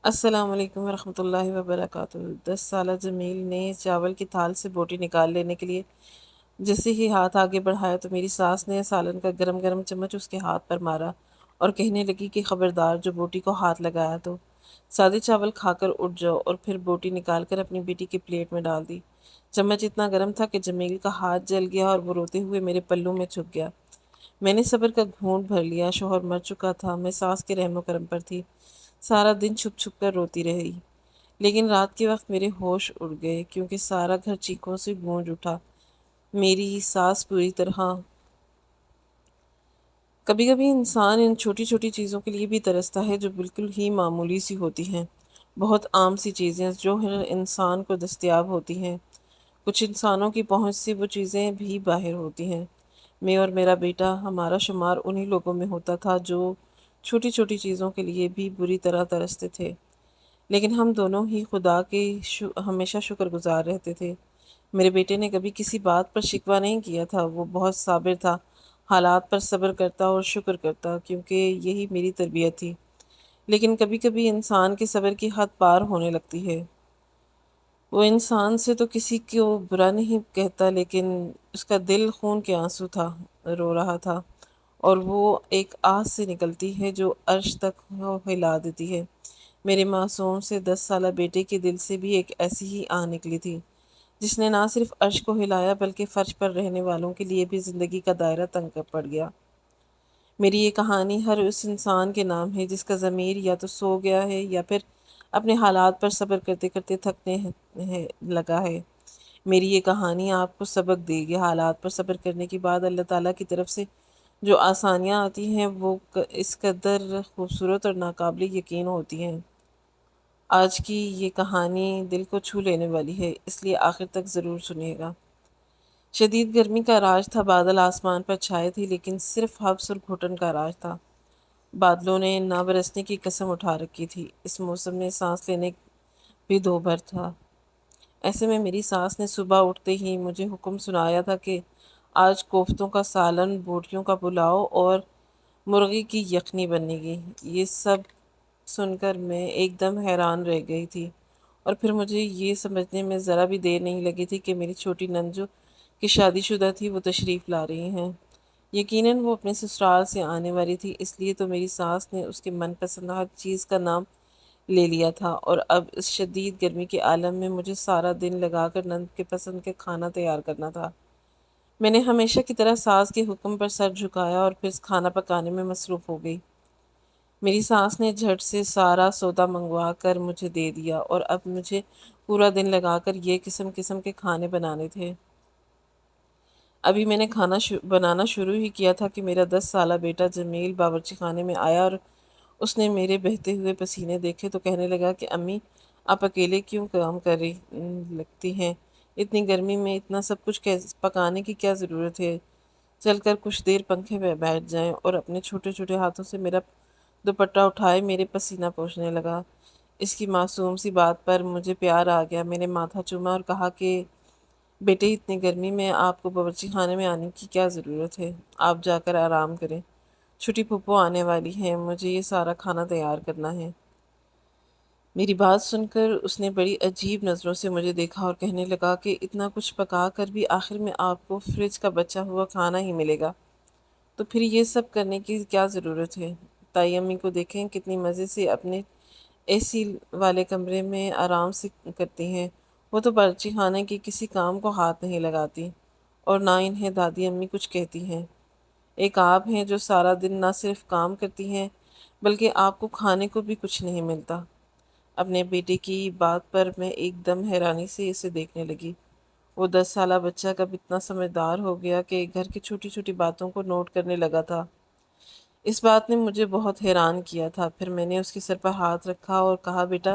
السلام علیکم ورحمۃ اللہ وبرکاتہ۔ 10 سالہ جمیل نے چاول کی تھال سے بوٹی نکال لینے کے لیے جیسے ہی ہاتھ آگے بڑھایا تو میری ساس نے سالن کا گرم گرم چمچ اس کے ہاتھ پر مارا اور کہنے لگی کہ خبردار، جو بوٹی کو ہاتھ لگایا تو سادے چاول کھا کر اٹھ جاؤ، اور پھر بوٹی نکال کر اپنی بیٹی کی پلیٹ میں ڈال دی۔ چمچ اتنا گرم تھا کہ جمیل کا ہاتھ جل گیا اور وہ روتے ہوئے میرے پلوں میں چھپ گیا۔ میں نے صبر کا گھونٹ بھر لیا۔ شوہر مر چکا تھا، میں ساس کے رحم و کرم پر تھی، سارا دن چھپ چھپ کر روتی رہی۔ لیکن رات کے وقت میرے ہوش اڑ گئے کیونکہ سارا گھر چیخوں سے گونج اٹھا۔ میری ساس پوری طرح… کبھی کبھی انسان ان چھوٹی چھوٹی چیزوں کے لیے بھی ترستا ہے جو بالکل ہی معمولی سی ہوتی ہیں، بہت عام سی چیزیں جو ہر انسان کو دستیاب ہوتی ہیں۔ کچھ انسانوں کی پہنچ سے وہ چیزیں بھی باہر ہوتی ہیں۔ میں اور میرا بیٹا، ہمارا شمار انہی لوگوں میں ہوتا تھا جو چھوٹی چھوٹی چیزوں کے لیے بھی بری طرح ترستے تھے۔ لیکن ہم دونوں ہی خدا کے ہمیشہ شکر گزار رہتے تھے۔ میرے بیٹے نے کبھی کسی بات پر شکوہ نہیں کیا تھا، وہ بہت صابر تھا، حالات پر صبر کرتا اور شکر کرتا، کیونکہ یہی میری تربیت تھی۔ لیکن کبھی کبھی انسان کے صبر کی حد پار ہونے لگتی ہے۔ وہ انسان سے تو کسی کو برا نہیں کہتا، لیکن اس کا دل خون کے آنسو تھا، رو رہا تھا، اور وہ ایک آہ سے نکلتی ہے جو عرش تک ہلا دیتی ہے۔ میرے معصوم سے 10 سالہ بیٹے کے دل سے بھی ایک ایسی ہی آہ نکلی تھی جس نے نہ صرف عرش کو ہلایا بلکہ فرش پر رہنے والوں کے لیے بھی زندگی کا دائرہ تنگ کر پڑ گیا۔ میری یہ کہانی ہر اس انسان کے نام ہے جس کا ضمیر یا تو سو گیا ہے یا پھر اپنے حالات پر صبر کرتے کرتے تھکنے لگا ہے۔ میری یہ کہانی آپ کو سبق دے گی۔ حالات پر صبر کرنے کے بعد اللہ تعالیٰ کی طرف سے جو آسانیاں آتی ہیں وہ اس قدر خوبصورت اور ناقابل یقین ہوتی ہیں۔ آج کی یہ کہانی دل کو چھو لینے والی ہے، اس لیے آخر تک ضرور سنیے گا۔ شدید گرمی کا راج تھا، بادل آسمان پر چھائے تھے، لیکن صرف حبس اور گھٹن کا راج تھا۔ بادلوں نے نہ برسنے کی قسم اٹھا رکھی تھی۔ اس موسم میں سانس لینے بھی دو بھر تھا۔ ایسے میں میری ساس نے صبح اٹھتے ہی مجھے حکم سنایا تھا کہ آج کوفتوں کا سالن، بوٹیوں کا پلاؤ اور مرغی کی یخنی بنے گی۔ یہ سب سن کر میں ایک دم حیران رہ گئی تھی، اور پھر مجھے یہ سمجھنے میں ذرا بھی دیر نہیں لگی تھی کہ میری چھوٹی ننجو کہ شادی شدہ تھی وہ تشریف لا رہی ہیں۔ یقیناً وہ اپنے سسرال سے آنے والی تھی، اس لیے تو میری ساس نے اس کے من پسند ہر چیز کا نام لے لیا تھا، اور اب اس شدید گرمی کے عالم میں مجھے سارا دن لگا کر نند کے پسند کے کھانا تیار کرنا تھا۔ میں نے ہمیشہ کی طرح ساس کے حکم پر سر جھکایا اور پھر کھانا پکانے میں مصروف ہو گئی۔ میری ساس نے جھٹ سے سارا سودا منگوا کر مجھے دے دیا، اور اب مجھے پورا دن لگا کر یہ قسم قسم کے کھانے بنانے تھے۔ ابھی میں نے کھانا بنانا شروع ہی کیا تھا کہ میرا 10 سالہ بیٹا جمیل باورچی خانے میں آیا، اور اس نے میرے بہتے ہوئے پسینے دیکھے تو کہنے لگا کہ امی، آپ اکیلے کیوں کام کر رہی لگتی ہیں؟ اتنی گرمی میں اتنا سب کچھ پکانے کی کیا ضرورت ہے؟ چل کر کچھ دیر پنکھے میں بیٹھ جائیں۔ اور اپنے چھوٹے چھوٹے ہاتھوں سے میرا دوپٹہ اٹھائے میرے پسینہ پوچھنے لگا۔ اس کی معصوم سی بات پر مجھے پیار آ گیا۔ میں نے ماتھا چوما اور کہا کہ بیٹے، اتنی گرمی میں آپ کو باورچی خانے میں آنے کی کیا ضرورت ہے؟ آپ جا کر آرام کریں، چھوٹی پھوپھو آنے والی ہیں، مجھے یہ سارا کھانا تیار کرنا ہے۔ میری بات سن کر اس نے بڑی عجیب نظروں سے مجھے دیکھا اور کہنے لگا کہ اتنا کچھ پکا کر بھی آخر میں آپ کو فریج کا بچا ہوا کھانا ہی ملے گا، تو پھر یہ سب کرنے کی کیا ضرورت ہے؟ تائی امی کو دیکھیں، کتنی مزے سے اپنے اے سی والے کمرے میں آرام سے کرتی ہیں۔ وہ تو باورچی خانے کے کسی کام کو ہاتھ نہیں لگاتی، اور نہ انہیں دادی امی کچھ کہتی ہیں۔ ایک آپ ہیں جو سارا دن نہ صرف کام کرتی ہیں بلکہ آپ کو کھانے کو بھی کچھ نہیں ملتا۔ اپنے بیٹے کی بات پر میں ایک دم حیرانی سے اسے دیکھنے لگی۔ وہ 10 سالہ بچہ کب اتنا سمجھدار ہو گیا کہ گھر کی چھوٹی چھوٹی باتوں کو نوٹ کرنے لگا تھا؟ اس بات نے مجھے بہت حیران کیا تھا۔ پھر میں نے اس کے سر پر ہاتھ رکھا اور کہا، بیٹا،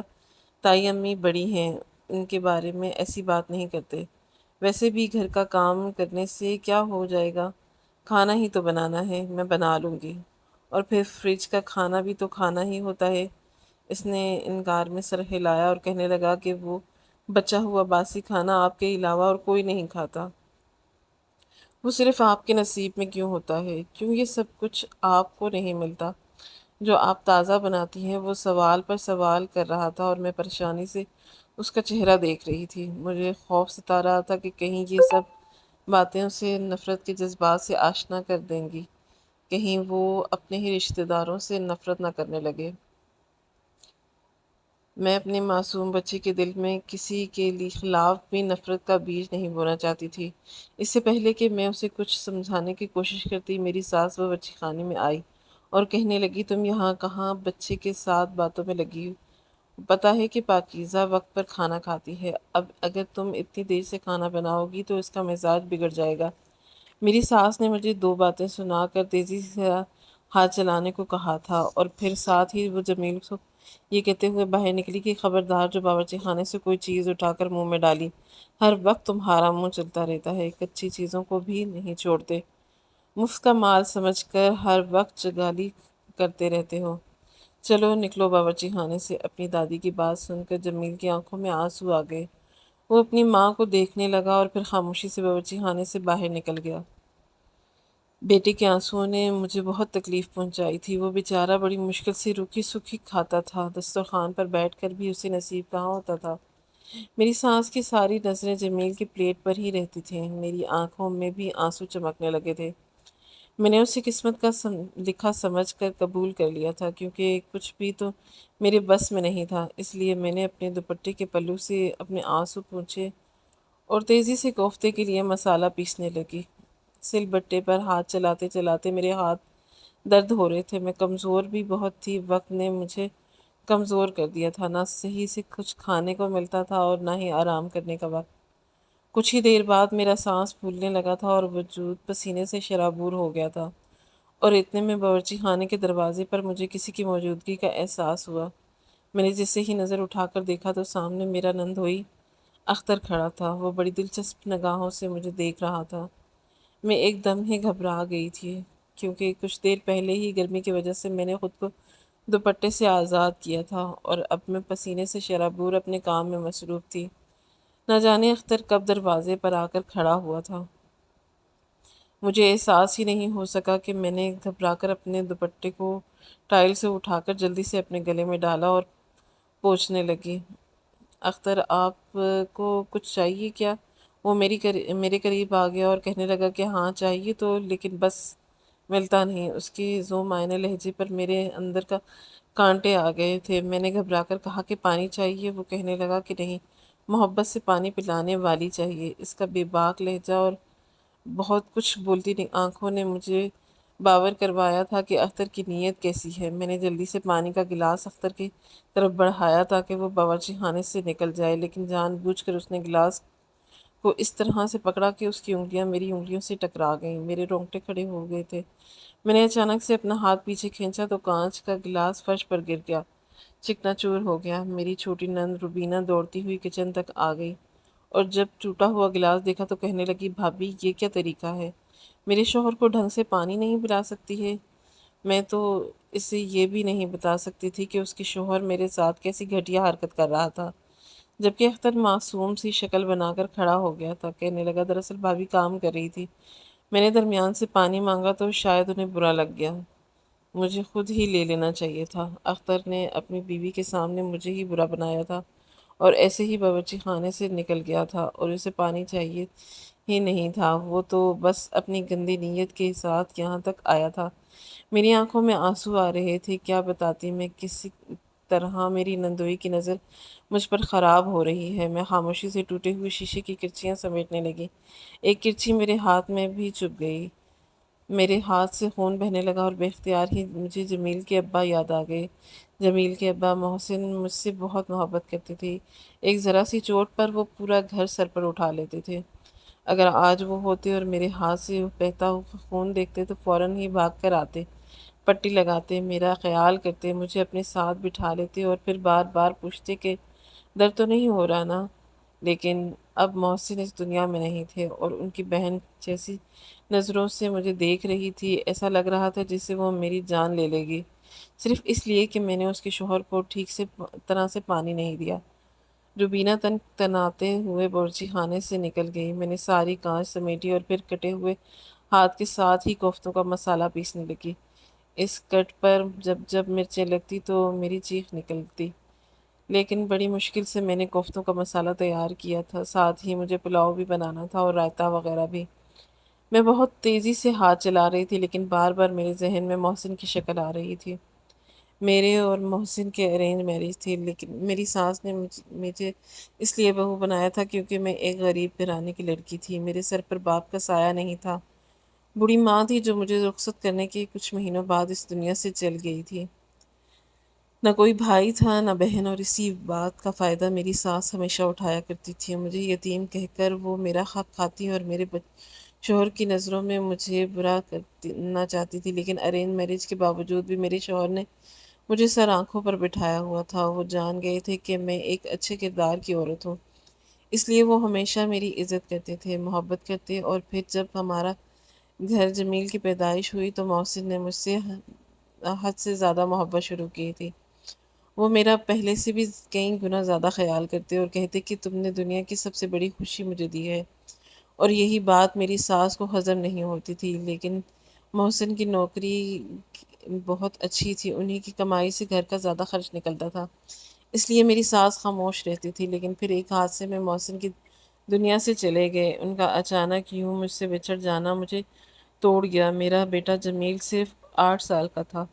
تائی امی بڑی ہیں، ان کے بارے میں ایسی بات نہیں کرتے۔ ویسے بھی گھر کا کام کرنے سے کیا ہو جائے گا؟ کھانا ہی تو بنانا ہے، میں بنا لوں گی، اور پھر فریج کا کھانا بھی تو کھانا ہی ہوتا ہے۔ اس نے انکار میں سر ہلایا اور کہنے لگا کہ وہ بچا ہوا باسی کھانا آپ کے علاوہ اور کوئی نہیں کھاتا۔ وہ صرف آپ کے نصیب میں کیوں ہوتا ہے؟ کیوں یہ سب کچھ آپ کو نہیں ملتا؟ جو آپ تازہ بناتی ہیں۔ وہ سوال پر سوال کر رہا تھا اور میں پریشانی سے اس کا چہرہ دیکھ رہی تھی۔ مجھے خوف ستا رہا تھا کہ کہیں یہ سب باتیں اسے نفرت کے جذبات سے آشنا کر دیں گی، کہیں وہ اپنے ہی رشتہ داروں سے نفرت نہ کرنے لگے۔ میں اپنے معصوم بچے کے دل میں کسی کے لیے خلاف بھی نفرت کا بیج نہیں بونا چاہتی تھی۔ اس سے پہلے کہ میں اسے کچھ سمجھانے کی کوشش کرتی، میری ساس وہ بچی خانے میں آئی اور کہنے لگی، تم یہاں کہاں بچے کے ساتھ باتوں میں لگی ہو؟ پتہ ہے کہ پاکیزہ وقت پر کھانا کھاتی ہے، اب اگر تم اتنی دیر سے کھانا بناؤ گی تو اس کا مزاج بگڑ جائے گا۔ میری ساس نے مجھے دو باتیں سنا کر تیزی سے ہاتھ چلانے کو کہا تھا اور پھر ساتھ ہی وہ جمیل کو یہ کہتے ہوئے باہر نکلی کہ خبردار، جو باورچی خانے سے کوئی چیز اٹھا کر منہ میں ڈالی، ہر وقت تمہارا منہ چلتا رہتا ہے، کچی چیزوں کو بھی نہیں چھوڑتے، مفت کا مال سمجھ کر ہر وقت چگالی کرتے رہتے ہو۔ چلو نکلو باورچی خانے سے۔ اپنی دادی کی بات سن کر جمیل کی آنکھوں میں آنسو آ گئے۔ وہ اپنی ماں کو دیکھنے لگا اور پھر خاموشی سے باورچی خانے سے باہر نکل گیا۔ بیٹے کے آنسوؤں نے مجھے بہت تکلیف پہنچائی تھی۔ وہ بیچارہ بڑی مشکل سے روکھی سکھی کھاتا تھا، دسترخوان پر بیٹھ کر بھی اسے نصیب کہاں ہوتا تھا۔ میری سانس کی ساری نظریں جمیل کی پلیٹ پر ہی رہتی تھیں، میری آنکھوں میں بھی آنسو چمکنے لگے تھے۔ میں نے اسے قسمت کا لکھا سمجھ کر قبول کر لیا تھا، کیونکہ کچھ بھی تو میرے بس میں نہیں تھا۔ اس لیے میں نے اپنے دوپٹے کے پلو سے اپنے آنسو پوچھے اور تیزی سے کوفتے کے لیے مسالہ پیسنے لگی۔ سل بٹے پر ہاتھ چلاتے چلاتے میرے ہاتھ درد ہو رہے تھے۔ میں کمزور بھی بہت تھی، وقت نے مجھے کمزور کر دیا تھا، نہ صحیح سے کچھ کھانے کو ملتا تھا اور نہ ہی آرام کرنے کا وقت۔ کچھ ہی دیر بعد میرا سانس پھولنے لگا تھا اور وجود پسینے سے شرابور ہو گیا تھا، اور اتنے میں باورچی خانے کے دروازے پر مجھے کسی کی موجودگی کا احساس ہوا۔ میں نے جیسے ہی نظر اٹھا کر دیکھا تو سامنے میرا نندوئی اختر کھڑا تھا۔ وہ بڑی دلچسپ نگاہوں سے مجھے دیکھ رہا تھا۔ میں ایک دم ہی گھبرا گئی تھی، کیونکہ کچھ دیر پہلے ہی گرمی کی وجہ سے میں نے خود کو دوپٹے سے آزاد کیا تھا اور اب میں پسینے سے شرابور اپنے کام میں مصروف تھی۔ نہ جانے اختر کب دروازے پر آ کر کھڑا ہوا تھا۔ مجھے احساس ہی نہیں ہو سکا کہ میں نے گھبرا کر اپنے دوپٹے کو ٹائل سے اٹھا کر جلدی سے اپنے گلے میں ڈالا اور پوچھنے لگی، اختر آپ کو کچھ چاہیے کیا؟ وہ میرے قریب آ گیا اور کہنے لگا کہ ہاں چاہیے تو، لیکن بس ملتا نہیں۔ اس کے ذو معنی لہجے پر میرے اندر کا کانٹے آ گئے تھے۔ میں نے گھبرا کر کہا کہ پانی چاہیے۔ وہ کہنے لگا کہ نہیں، محبت سے پانی پلانے والی چاہیے۔ اس کا بے باک لہجہ اور بہت کچھ بولتی آنکھوں نے مجھے باور کروایا تھا کہ اختر کی نیت کیسی ہے۔ میں نے جلدی سے پانی کا گلاس اختر کی طرف بڑھایا تاکہ وہ باورچی خانے سے نکل جائے، لیکن جان بوجھ کر اس نے گلاس کو اس طرح سے پکڑا کہ اس کی انگلیاں میری انگلیوں سے ٹکرا گئیں۔ میرے رونگٹے کھڑے ہو گئے تھے۔ میں نے اچانک سے اپنا ہاتھ پیچھے کھینچا تو کانچ کا گلاس فرش پر گر گیا، چکنا چور ہو گیا۔ میری چھوٹی نند روبینہ دوڑتی ہوئی کچن تک آ گئی اور جب ٹوٹا ہوا گلاس دیکھا تو کہنے لگی، بھابھی یہ کیا طریقہ ہے؟ میرے شوہر کو ڈھنگ سے پانی نہیں پلا سکتی ہے؟ میں تو اسے یہ بھی نہیں بتا سکتی تھی کہ اس کے شوہر میرے ساتھ کیسی گھٹیا حرکت کر رہا تھا، جبکہ اختر معصوم سی شکل بنا کر کھڑا ہو گیا تھا۔ کہنے لگا، دراصل بھابھی کام کر رہی تھی، میں نے درمیان سے پانی مانگا تو شاید انہیں برا لگ گیا، مجھے خود ہی لے لینا چاہیے تھا۔ اختر نے اپنی بیوی کے سامنے مجھے ہی برا بنایا تھا اور ایسے ہی باورچی خانے سے نکل گیا تھا، اور اسے پانی چاہیے ہی نہیں تھا، وہ تو بس اپنی گندی نیت کے ساتھ یہاں تک آیا تھا۔ میری آنکھوں میں آنسو آ رہے تھے، کیا بتاتی میں کسی طرح میری نندوئی کی نظر مجھ پر خراب ہو رہی ہے۔ میں خاموشی سے ٹوٹے ہوئے شیشے کی کرچیاں سمیٹنے لگی۔ ایک کرچی میرے ہاتھ میں بھی چبھ گئی، میرے ہاتھ سے خون بہنے لگا اور بے اختیار ہی مجھے جمیل کے ابا یاد آ گئے۔ جمیل کے ابا محسن مجھ سے بہت محبت کرتے تھے، ایک ذرا سی چوٹ پر وہ پورا گھر سر پر اٹھا لیتے تھے۔ اگر آج وہ ہوتے اور میرے ہاتھ سے بہتا ہوا خون دیکھتے تو فوراً ہی بھاگ کر آتے، پٹی لگاتے، میرا خیال کرتے، مجھے اپنے ساتھ بٹھا لیتے اور پھر بار بار پوچھتے کہ درد تو نہیں ہو رہا نا؟ لیکن اب محسن اس دنیا میں نہیں تھے اور ان کی بہن جیسی نظروں سے مجھے دیکھ رہی تھی، ایسا لگ رہا تھا جسے وہ میری جان لے لے گی، صرف اس لیے کہ میں نے اس کے شوہر کو ٹھیک سے طرح سے پانی نہیں دیا۔ روبینہ تن تناتے ہوئے باورچی خانے سے نکل گئی۔ میں نے ساری کانچ سمیٹی اور پھر کٹے ہوئے ہاتھ کے ساتھ ہی کوفتوں کا مسالہ پیسنے لگی۔ اس کٹ پر جب جب مرچیں لگتی تو میری چیخ نکلتی، لیکن بڑی مشکل سے میں نے کوفتوں کا مسالہ تیار کیا تھا، ساتھ ہی مجھے پلاؤ بھی بنانا تھا اور رائتا وغیرہ بھی۔ میں بہت تیزی سے ہاتھ چلا رہی تھی، لیکن بار بار میرے ذہن میں محسن کی شکل آ رہی تھی۔ میرے اور محسن کے ارینج میرج تھی، لیکن میری ساس نے مجھے اس لیے بہو بنایا تھا کیونکہ میں ایک غریب گھرانے کی لڑکی تھی۔ میرے سر پر باپ کا سایہ نہیں تھا۔ بوڑھی ماں تھی جو مجھے رخصت کرنے کے کچھ مہینوں بعد اس دنیا سے چل گئی تھی۔ نہ کوئی بھائی تھا نہ بہن، اور اسی بات کا فائدہ میری ساس ہمیشہ اٹھایا کرتی تھی۔ مجھے یتیم کہہ کر وہ میرا حق کھاتی اور میرے شوہر کی نظروں میں مجھے برا کرنا چاہتی تھی، لیکن ارینج میرج کے باوجود بھی میرے شوہر نے مجھے سر آنکھوں پر بٹھایا ہوا تھا۔ وہ جان گئے تھے کہ میں ایک اچھے کردار کی عورت ہوں، اس لیے وہ ہمیشہ میری عزت کرتے تھے، محبت کرتے۔ اور پھر جب ہمارا گھر جمیل کی پیدائش ہوئی تو محسن نے مجھ سے حد سے زیادہ محبت شروع کی تھی۔ وہ میرا پہلے سے بھی کئی گنا زیادہ خیال کرتے اور کہتے کہ تم نے دنیا کی سب سے بڑی خوشی مجھے دی ہے، اور یہی بات میری ساس کو ہضم نہیں ہوتی تھی۔ لیکن محسن کی نوکری بہت اچھی تھی، انہی کی کمائی سے گھر کا زیادہ خرچ نکلتا تھا، اس لیے میری ساس خاموش رہتی تھی۔ لیکن پھر ایک حادثے میں محسن کی دنیا سے چلے گئے۔ ان کا اچانک یوں مجھ سے بچھڑ جانا مجھے توڑ گیا۔ میرا بیٹا جمیل صرف 8 سال کا تھا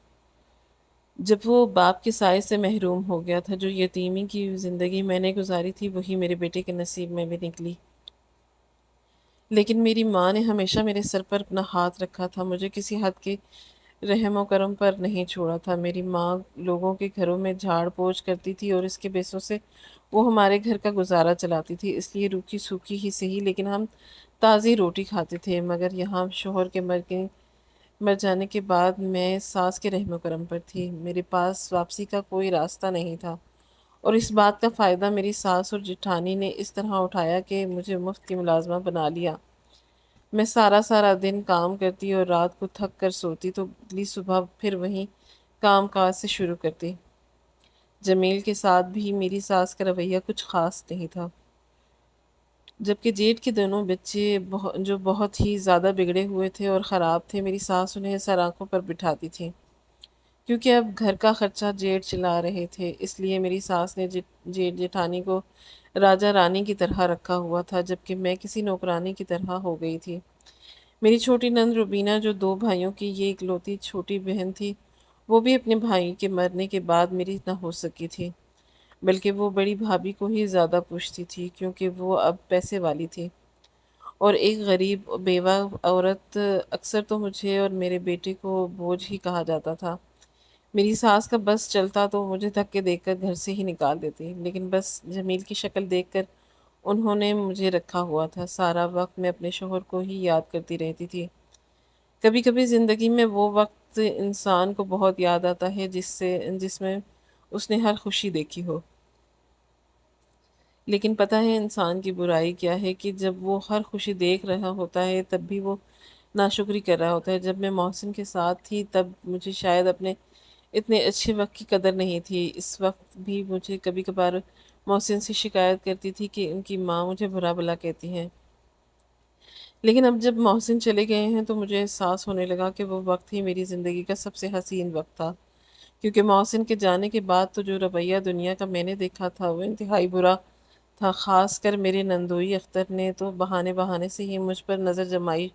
جب وہ باپ کے سائے سے محروم ہو گیا تھا۔ جو یتیمی کی زندگی میں نے گزاری تھی وہی میرے بیٹے کے نصیب میں بھی نکلی۔ لیکن میری ماں نے ہمیشہ میرے سر پر اپنا ہاتھ رکھا تھا، مجھے کسی حد کے رحم و کرم پر نہیں چھوڑا تھا۔ میری ماں لوگوں کے گھروں میں جھاڑ پوچھ کرتی تھی اور اس کے پیسوں سے وہ ہمارے گھر کا گزارا چلاتی تھی، اس لیے روکھی سوکھی ہی صحیح لیکن ہم تازی روٹی کھاتے تھے۔ مگر یہاں شوہر کے مر جانے کے بعد میں ساس کے رحم و کرم پر تھی، میرے پاس واپسی کا کوئی راستہ نہیں تھا، اور اس بات کا فائدہ میری ساس اور جٹھانی نے اس طرح اٹھایا کہ مجھے مفت کی ملازمہ بنا لیا۔ میں سارا سارا دن کام کرتی اور رات کو تھک کر سوتی تو اگلی صبح پھر وہیں کام کاج سے شروع کرتی۔ جمیل کے ساتھ بھی میری ساس کا رویہ کچھ خاص نہیں تھا، جبکہ جیٹھ کے دونوں بچے جو بہت ہی زیادہ بگڑے ہوئے تھے اور خراب تھے، میری ساس انہیں سر آنکھوں پر بٹھاتی تھی کیونکہ اب گھر کا خرچہ جیٹھ چلا رہے تھے۔ اس لیے میری ساس نے جیٹھ جیٹھانی کو راجہ رانی کی طرح رکھا ہوا تھا، جبکہ میں کسی نوکرانی کی طرح ہو گئی تھی۔ میری چھوٹی نند روبینہ جو 2 بھائیوں کی یہ اکلوتی چھوٹی بہن تھی، وہ بھی اپنے بھائی کے مرنے کے بعد میری نہ ہو سکی تھی، بلکہ وہ بڑی بھابھی کو ہی زیادہ پوچھتی تھی کیونکہ وہ اب پیسے والی تھی، اور ایک غریب بیوہ عورت اکثر تو مجھے اور میرے بیٹے کو بوجھ ہی کہا جاتا تھا۔ میری ساس کا بس چلتا تو مجھے دھکے دے کر گھر سے ہی نکال دیتی، لیکن بس جمیل کی شکل دیکھ کر انہوں نے مجھے رکھا ہوا تھا۔ سارا وقت میں اپنے شوہر کو ہی یاد کرتی رہتی تھی۔ کبھی کبھی زندگی میں وہ وقت انسان کو بہت یاد آتا ہے جس میں اس نے ہر خوشی دیکھی ہو، لیکن پتہ ہے انسان کی برائی کیا ہے کہ جب وہ ہر خوشی دیکھ رہا ہوتا ہے تب بھی وہ ناشکری کر رہا ہوتا ہے۔ جب میں محسن کے ساتھ تھی تب مجھے شاید اپنے اتنے اچھے وقت کی قدر نہیں تھی۔ اس وقت بھی مجھے کبھی کبھار محسن سے شکایت کرتی تھی کہ ان کی ماں مجھے برا بھلا کہتی ہیں، لیکن اب جب محسن چلے گئے ہیں تو مجھے احساس ہونے لگا کہ وہ وقت ہی میری زندگی کا سب سے حسین وقت تھا، کیونکہ محسن کے جانے کے بعد تو جو رویہ دنیا کا میں نے دیکھا تھا وہ انتہائی برا تھا۔ خاص کر میرے نندوئی اختر نے تو بہانے بہانے سے ہی مجھ پر نظر جمائی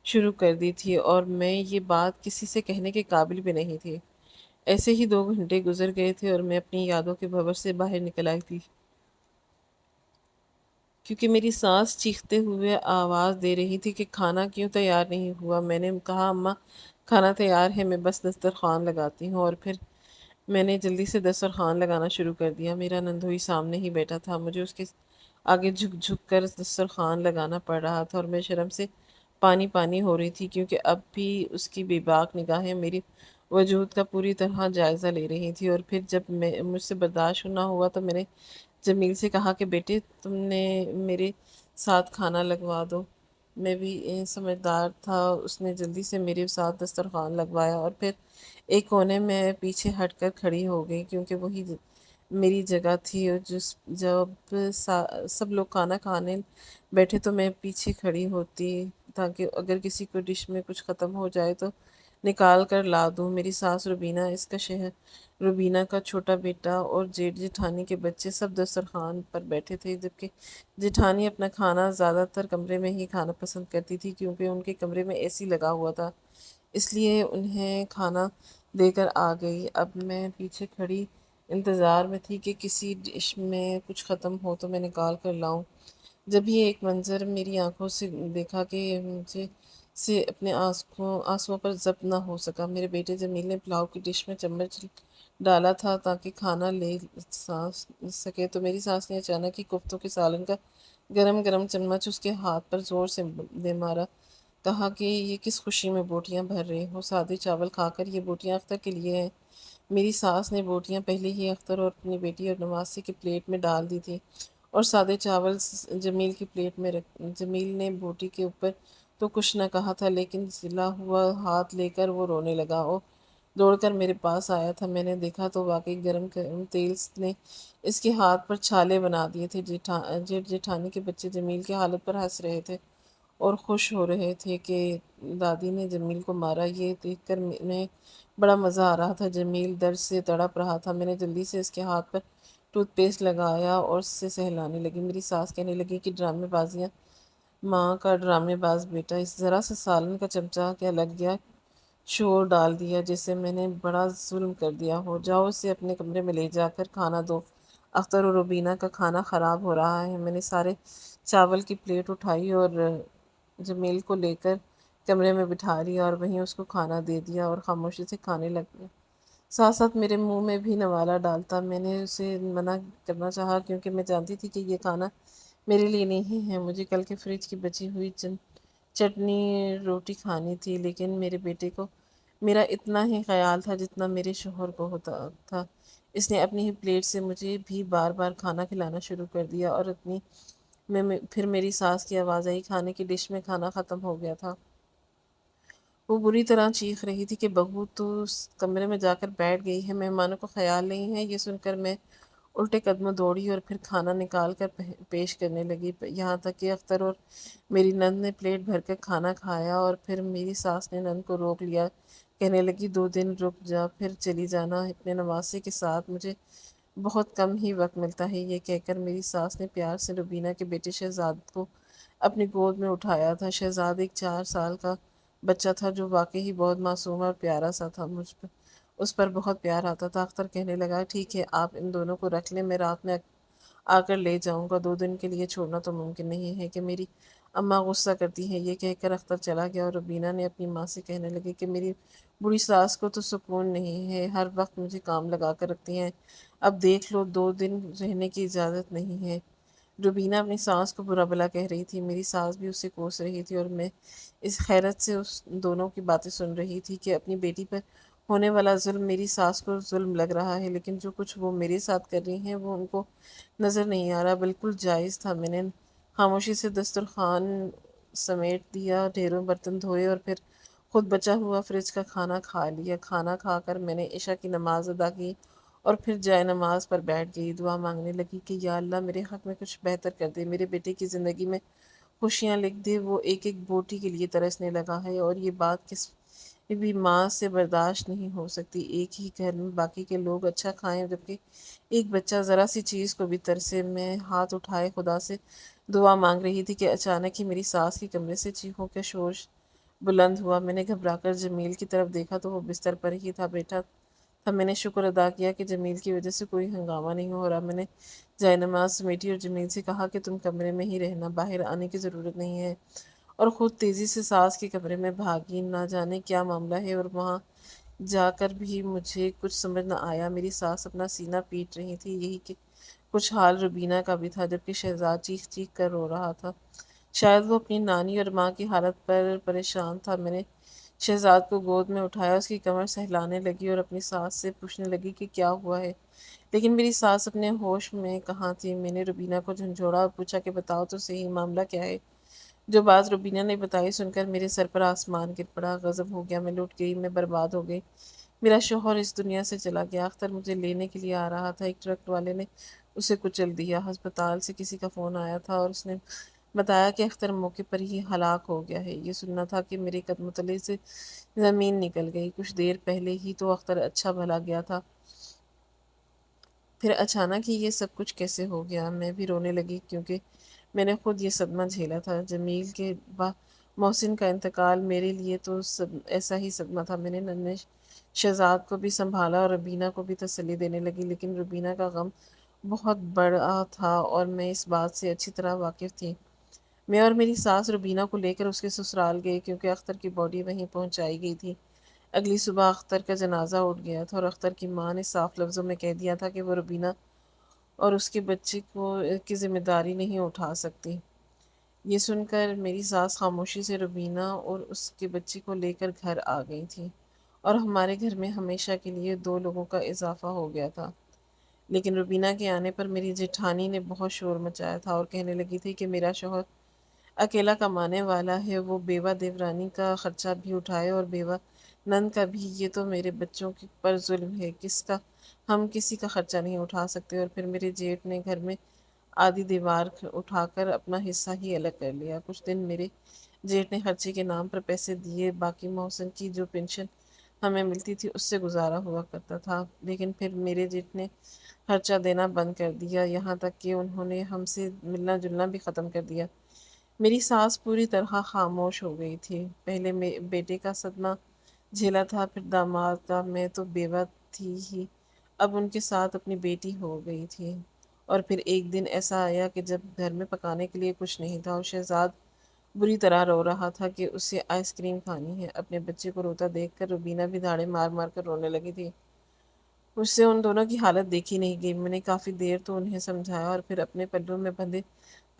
شروع کر دی تھی، اور میں یہ بات کسی سے کہنے کے قابل بھی نہیں تھی۔ ایسے ہی 2 گھنٹے گزر گئے تھے اور میں اپنی یادوں کے بھنور سے باہر نکل آئی تھی، کیونکہ میری سانس چیختے ہوئے آواز دے رہی تھی کہ کھانا کیوں تیار نہیں ہوا۔ میں نے کہا اماں کھانا تیار ہے، میں بس دسترخوان لگاتی ہوں، اور پھر میں نے جلدی سے دسترخوان لگانا شروع کر دیا۔ میرا نندوئی سامنے ہی بیٹھا تھا، مجھے اس کے آگے جھک جھک کر دسترخوان لگانا پڑ رہا تھا، اور میں شرم سے پانی پانی ہو رہی تھی کیونکہ اب بھی اس کی بے باک نگاہیں میری وجود کا پوری طرح جائزہ لے رہی تھی۔ اور پھر جب مجھ سے برداشت نہ ہوا تو میں نے جمیل سے کہا کہ بیٹے تم نے میرے ساتھ کھانا لگوا دو۔ میں بھی سمجھدار تھا، اس نے جلدی سے میرے ساتھ دسترخوان لگوایا، اور پھر ایک کونے میں پیچھے ہٹ کر کھڑی ہو گئی کیونکہ وہی میری جگہ تھی، اور جب سب لوگ کھانا کھانے بیٹھے تو میں پیچھے کھڑی ہوتی تاکہ اگر کسی کو ڈش میں کچھ ختم ہو جائے تو نکال کر لا دوں۔ میری ساس روبینہ، اس کا شہر روبینہ کا چھوٹا بیٹا اور جیٹھ جیٹھانی کے بچے سب دسترخوان پر بیٹھے تھے، جبکہ جیٹھانی اپنا کھانا زیادہ تر کمرے میں ہی کھانا پسند کرتی تھی، کیونکہ ان کے کمرے میں اے سی لگا ہوا تھا، اس لیے انہیں کھانا دے کر آ گئی۔ اب میں پیچھے کھڑی انتظار میں تھی کہ کسی ڈش میں کچھ ختم ہو تو میں نکال کر لاؤں۔ جب یہ ایک منظر میری آنکھوں سے دیکھا کہ مجھے سے اپنے آنسوؤں پر ضبط نہ ہو سکا۔ میرے بیٹے جمیل نے پلاؤ کی ڈش میں چمچ ڈالا تھا تاکہ کھانا لے سکے تو میری ساس نے اچانک ہی کوفتوں کے سالن کا گرم گرم چمچ اس کے ہاتھ پر زور سے دے مارا۔ کہا کہ یہ کس خوشی میں بوٹیاں بھر رہے ہو؟ سادے چاول کھا کر یہ بوٹیاں اختر کے لیے ہیں۔ میری ساس نے بوٹیاں پہلے ہی اختر اور اپنی بیٹی اور نواسے کی پلیٹ میں ڈال دی تھی اور سادے چاول جمیل کی پلیٹ میں جمیل نے بوٹی کے اوپر تو کچھ نہ کہا تھا، لیکن جلا ہوا ہاتھ لے کر وہ رونے لگا اور دوڑ کر میرے پاس آیا تھا۔ میں نے دیکھا تو واقعی گرم گرم تیل نے اس کے ہاتھ پر چھالے بنا دیے تھے۔ جیٹھ جیٹھانی کے بچے جمیل کی حالت پر ہنس رہے تھے اور خوش ہو رہے تھے کہ دادی نے جمیل کو مارا۔ یہ دیکھ کر انہیں بڑا مزہ آ رہا تھا۔ جمیل درد سے تڑپ رہا تھا۔ میں نے جلدی سے اس کے ہاتھ پر ٹوتھ پیسٹ لگایا اور اس سے سہلانے لگی۔ میری ساس کہنے لگی کہ ڈرامے بازیاں، ماں کا ڈرامے باز بیٹا، اس ذرا سے سالن کا چمچہ کیا لگ گیا، شور ڈال دیا جیسے میں نے بڑا ظلم کر دیا ہو۔ جاؤ اسے اپنے کمرے میں لے جا کر کھانا دو، اختر اور روبینہ کا کھانا خراب ہو رہا ہے۔ میں نے سارے چاول کی پلیٹ اٹھائی اور جمیل کو لے کر کمرے میں بٹھا لیا اور وہیں اس کو کھانا دے دیا اور خاموشی سے کھانے لگ گیا۔ ساتھ ساتھ میرے منہ میں بھی نوالا ڈالتا۔ میں نے اسے منع کرنا چاہا کیونکہ میں جانتی تھی کہ یہ کھانا میرے لیے نہیں ہے، مجھے کل کے فریج کی بچی ہوئی چٹنی روٹی کھانی تھی، لیکن میرے بیٹے کو میرا اتنا ہی خیال تھا جتنا میرے شوہر کو ہوتا تھا۔ اس نے اپنی ہی پلیٹ سے مجھے بھی بار بار کھانا کھلانا شروع کر دیا اور پھر میری ساس کی آواز آئی، کھانے کی ڈش میں کھانا ختم ہو گیا تھا۔ وہ بری طرح چیخ رہی تھی کہ بہو تو اس کمرے میں جا کر بیٹھ گئی ہے، مہمانوں کو خیال نہیں ہے۔ یہ سن کر میں الٹے قدموں دوڑی اور پھر کھانا نکال کر پیش کرنے لگی، یہاں تک کہ اختر اور میری نند نے پلیٹ بھر کر کھانا کھایا اور پھر میری ساس نے نند کو روک لیا، کہنے لگی 2 دن رک جا پھر چلی جانا اپنے نواسے کے ساتھ، مجھے بہت کم ہی وقت ملتا ہے۔ یہ کہہ کر میری ساس نے پیار سے روبینہ کے بیٹے شہزاد کو اپنی گود میں اٹھایا تھا۔ شہزاد ایک 4 سال کا بچہ تھا جو واقعی بہت معصوم اور پیارا سا تھا، مجھ پر اس پر بہت پیار آتا تھا۔ اختر کہنے لگا، ٹھیک ہے آپ ان دونوں کو رکھ لیں، میں رات میں آ کر لے جاؤں گا، 2 دن کے لیے چھوڑنا تو ممکن نہیں ہے کہ میری اماں غصہ کرتی ہیں۔ یہ کہہ کر اختر چلا گیا اور روبینہ نے اپنی ماں سے کہنے لگی کہ میری بوڑھی ساس کو تو سکون نہیں ہے، ہر وقت مجھے کام لگا کر رکھتی ہیں، اب دیکھ لو 2 دن رہنے کی اجازت نہیں ہے۔ روبینہ اپنی ساس کو برا بھلا کہہ رہی تھی، میری ساس بھی اسے کوس رہی تھی اور میں اس حیرت سے اس دونوں کی باتیں سن رہی تھی کہ اپنی بیٹی پر ہونے والا ظلم میری ساس کو ظلم لگ رہا ہے، لیکن جو کچھ وہ میرے ساتھ کر رہی ہیں وہ ان کو نظر نہیں آ رہا، بالکل جائز تھا۔ میں نے خاموشی سے دسترخوان سمیٹ دیا، ڈھیروں برتن دھوئے اور پھر خود بچا ہوا فریج کا کھانا کھا لیا۔ کھانا کھا کر میں نے عشاء کی نماز ادا کی اور پھر جائے نماز پر بیٹھ گئی، دعا مانگنے لگی کہ یا اللہ میرے حق میں کچھ بہتر کر دے، میرے بیٹے کی زندگی میں خوشیاں لکھ دے، وہ ایک ایک بوٹی کے لیے ترسنے لگا ہے اور یہ بات کس بھی ماں سے برداشت نہیں ہو سکتی، ایک ہی گھر میں باقی کے لوگ اچھا کھائیں جبکہ ایک بچہ ذرا سی چیز کو بھی ترسے۔ میں ہاتھ اٹھائے خدا سے دعا مانگ رہی تھی کہ اچانک ہی میری ساس کے کمرے سے چیخوں کا شور بلند ہوا۔ میں نے گھبرا کر جمیل کی طرف دیکھا تو وہ بستر پر ہی تھا بیٹھا تھا۔ میں نے شکر ادا کیا کہ جمیل کی وجہ سے کوئی ہنگامہ نہیں ہو رہا۔ میں نے جائے نماز سمیٹی اور جمیل سے کہا کہ تم کمرے میں ہی رہنا، باہر آنے کی ضرورت نہیں ہے، اور خود تیزی سے ساس کے کمرے میں بھاگی۔ نہ جانے کیا معاملہ ہے اور وہاں جا کر بھی مجھے کچھ سمجھ نہ آیا۔ میری ساس اپنا سینہ پیٹ رہی تھی، یہی کہ کچھ حال روبینہ کا بھی تھا، جبکہ شہزاد چیخ چیخ کر رو رہا تھا، شاید وہ اپنی نانی اور ماں کی حالت پر پریشان تھا۔ میں نے شہزاد کو گود میں اٹھایا، اس کی کمر سہلانے لگی اور اپنی ساس سے پوچھنے لگی کہ کیا ہوا ہے، لیکن میری ساس اپنے ہوش میں کہاں تھی۔ میں نے روبینہ کو جھنجھوڑا اور پوچھا کہ بتاؤ تو صحیح معاملہ کیا ہے۔ جو بات روبینہ نے بتائی سن کر میرے سر پر آسمان گر پڑا، غضب ہو گیا، میں لٹ گئی، میں برباد ہو گئی، میرا شوہر اس دنیا سے چلا گیا، اختر مجھے لینے کے لیے آ رہا تھا، ایک ٹرک والے نے اسے کچل دیا، ہسپتال سے کسی کا فون آیا تھا اور اس نے بتایا کہ اختر موقع پر ہی ہلاک ہو گیا ہے۔ یہ سننا تھا کہ میرے قدموں تلے سے زمین نکل گئی۔ کچھ دیر پہلے ہی تو اختر اچھا بھلا گیا تھا، پھر اچانک ہی یہ سب کچھ کیسے ہو گیا؟ میں بھی رونے لگی کیونکہ میں نے خود یہ صدمہ جھیلا تھا۔ جمیل کے بعد محسن کا انتقال میرے لیے تو ایسا ہی صدمہ تھا۔ میں نے ننھے شہزاد کو بھی سنبھالا اور ربینہ کو بھی تسلی دینے لگی، لیکن ربینہ کا غم بہت بڑا تھا اور میں اس بات سے اچھی طرح واقف تھی۔ میں اور میری ساس ربینہ کو لے کر اس کے سسرال گئے کیونکہ اختر کی باڈی وہیں پہنچائی گئی تھی۔ اگلی صبح اختر کا جنازہ اٹھ گیا تھا اور اختر کی ماں نے صاف لفظوں میں کہہ دیا تھا کہ وہ ربینہ اور اس کے بچے کی ذمہ داری نہیں اٹھا سکتی۔ یہ سن کر میری ساس خاموشی سے ربینہ اور اس کے بچے کو لے کر گھر آ گئی تھی اور ہمارے گھر میں ہمیشہ کے لیے 2 لوگوں کا اضافہ ہو گیا تھا۔ لیکن ربینہ کے آنے پر میری جیٹھانی نے بہت شور مچایا تھا اور کہنے لگی تھی کہ میرا شوہر اکیلا کمانے والا ہے، وہ بیوہ دیورانی کا خرچہ بھی اٹھائے اور بیوہ نند کا بھی۔ یہ تو میرے بچوں پر ظلم ہے، ہم کسی کا خرچہ نہیں اٹھا سکتے۔ اور پھر میرے جیٹھ نے گھر میں آدھی دیوار اٹھا کر اپنا حصہ ہی الگ کر لیا۔ کچھ دن میرے جیٹھ نے خرچے کے نام پر پیسے دیے، باقی محسن کی جو پینشن ہمیں ملتی تھی اس سے گزارا ہوا کرتا تھا۔ لیکن پھر میرے جیٹھ نے خرچہ دینا بند کر دیا، یہاں تک کہ انہوں نے ہم سے ملنا جلنا بھی ختم کر دیا۔ میری ساس پوری طرح خاموش ہو گئی تھی۔ پہلے بیٹے کا صدمہ جھیلا تھا، پھر داماد کا، میں تو بیوہ تھی ہی، اب ان کے ساتھ اپنی بیٹی ہو گئی تھی۔ اور پھر ایک دن ایسا آیا کہ جب گھر میں پکانے کے لیے کچھ نہیں تھا اور شہزاد بری طرح رو رہا تھا کہ اسے آئس کریم کھانی ہے۔ اپنے بچے کو روتا دیکھ کر ربینہ بھی دھاڑے مار مار کر رونے لگی تھی۔ مجھ سے ان دونوں کی حالت دیکھی نہیں گئی۔ میں نے کافی دیر تو انہیں سمجھایا اور پھر اپنے پلوں میں بندھے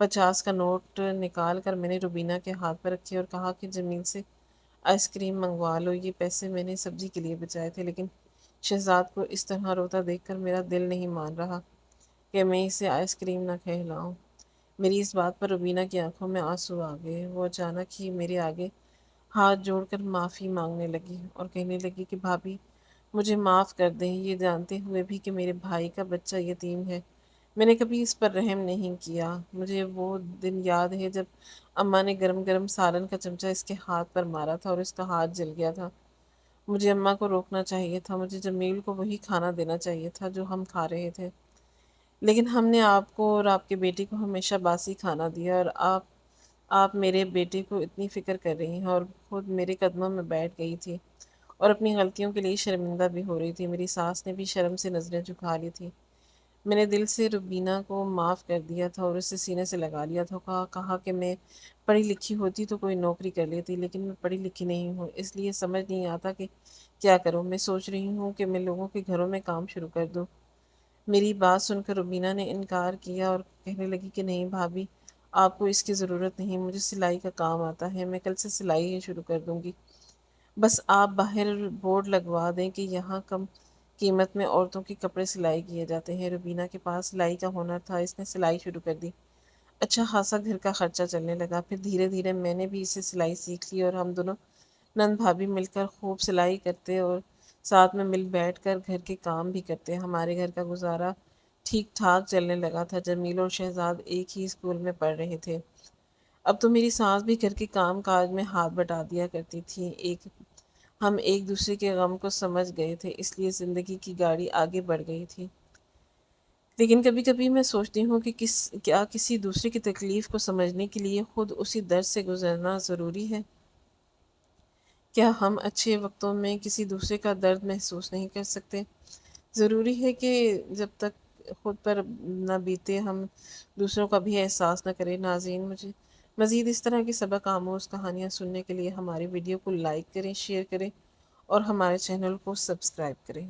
50 کا نوٹ نکال کر میں نے ربینہ کے ہاتھ پر رکھی اور کہا کہ جمیل سے آئس کریم منگوا لو، یہ پیسے میں نے سبزی کے لیے بچائے تھے۔ لیکن شہزاد کو اس طرح روتا دیکھ کر میرا دل نہیں مان رہا کہ میں اسے آئس کریم نہ کھلاؤں۔ میری اس بات پر ربینہ کی آنکھوں میں آنسو آ گئے۔ وہ اچانک ہی میرے آگے ہاتھ جوڑ کر معافی مانگنے لگی اور کہنے لگی کہ بھابھی مجھے معاف کر دیں، یہ جانتے ہوئے بھی کہ میرے بھائی کا بچہ یتیم ہے میں نے کبھی اس پر رحم نہیں کیا۔ مجھے وہ دن یاد ہے جب اماں نے گرم گرم سالن کا چمچہ اس کے ہاتھ پر مارا تھا اور اس کا ہاتھ جل گیا تھا۔ مجھے اماں کو روکنا چاہیے تھا، مجھے جمیل کو وہی کھانا دینا چاہیے تھا جو ہم کھا رہے تھے، لیکن ہم نے آپ کو اور آپ کے بیٹے کو ہمیشہ باسی کھانا دیا، اور آپ میرے بیٹے کو اتنی فکر کر رہی ہیں اور خود میرے قدموں میں بیٹھ گئی تھی اور اپنی غلطیوں کے لیے شرمندہ بھی ہو رہی تھی۔ میری ساس نے بھی شرم سے نظریں جھکا لی تھی۔ میں نے دل سے ربینہ کو معاف کر دیا تھا اور اسے سینے سے لگا لیا تھا۔ کہا کہ میں پڑھی لکھی ہوتی تو کوئی نوکری کر لیتی، لیکن میں پڑھی لکھی نہیں ہوں، اس لیے سمجھ نہیں آتا کہ کیا کروں۔ میں سوچ رہی ہوں کہ میں لوگوں کے گھروں میں کام شروع کر دوں۔ میری بات سن کر ربینہ نے انکار کیا اور کہنے لگی کہ نہیں بھابھی، آپ کو اس کی ضرورت نہیں، مجھے سلائی کا کام آتا ہے، میں کل سے سلائی ہی شروع کر دوں گی۔ بس آپ باہر بورڈ لگوا دیں کہ یہاں کم قیمت میں عورتوں کے کپڑے سلائی کیے جاتے ہیں۔ ربینہ کے پاس سلائی کا ہنر تھا، اس نے سلائی شروع کر دی۔ اچھا خاصا گھر کا خرچہ چلنے لگا۔ پھر دھیرے دھیرے میں نے بھی اسے سلائی سیکھ لی اور ہم دونوں نند بھابھی مل کر خوب سلائی کرتے اور ساتھ میں مل بیٹھ کر گھر کے کام بھی کرتے۔ ہمارے گھر کا گزارا ٹھیک ٹھاک چلنے لگا تھا۔ جمیل اور شہزاد ایک ہی اسکول میں پڑھ رہے تھے۔ اب تو میری سانس بھی گھر کے کام کاج میں ہاتھ بٹا دیا کرتی تھی۔ ہم ایک دوسرے کے غم کو سمجھ گئے تھے، اس لیے زندگی کی گاڑی آگے بڑھ گئی تھی۔ لیکن کبھی کبھی میں سوچتی ہوں کہ کیا کسی دوسرے کی تکلیف کو سمجھنے کے لیے خود اسی درد سے گزرنا ضروری ہے؟ کیا ہم اچھے وقتوں میں کسی دوسرے کا درد محسوس نہیں کر سکتے؟ ضروری ہے کہ جب تک خود پر نہ بیتے ہم دوسروں کا بھی احساس نہ کریں۔ ناظرین، مجھے مزید اس طرح کی سبق آموز کہانیاں سننے کے لیے ہماری ویڈیو کو لائک کریں، شیئر کریں اور ہمارے چینل کو سبسکرائب کریں۔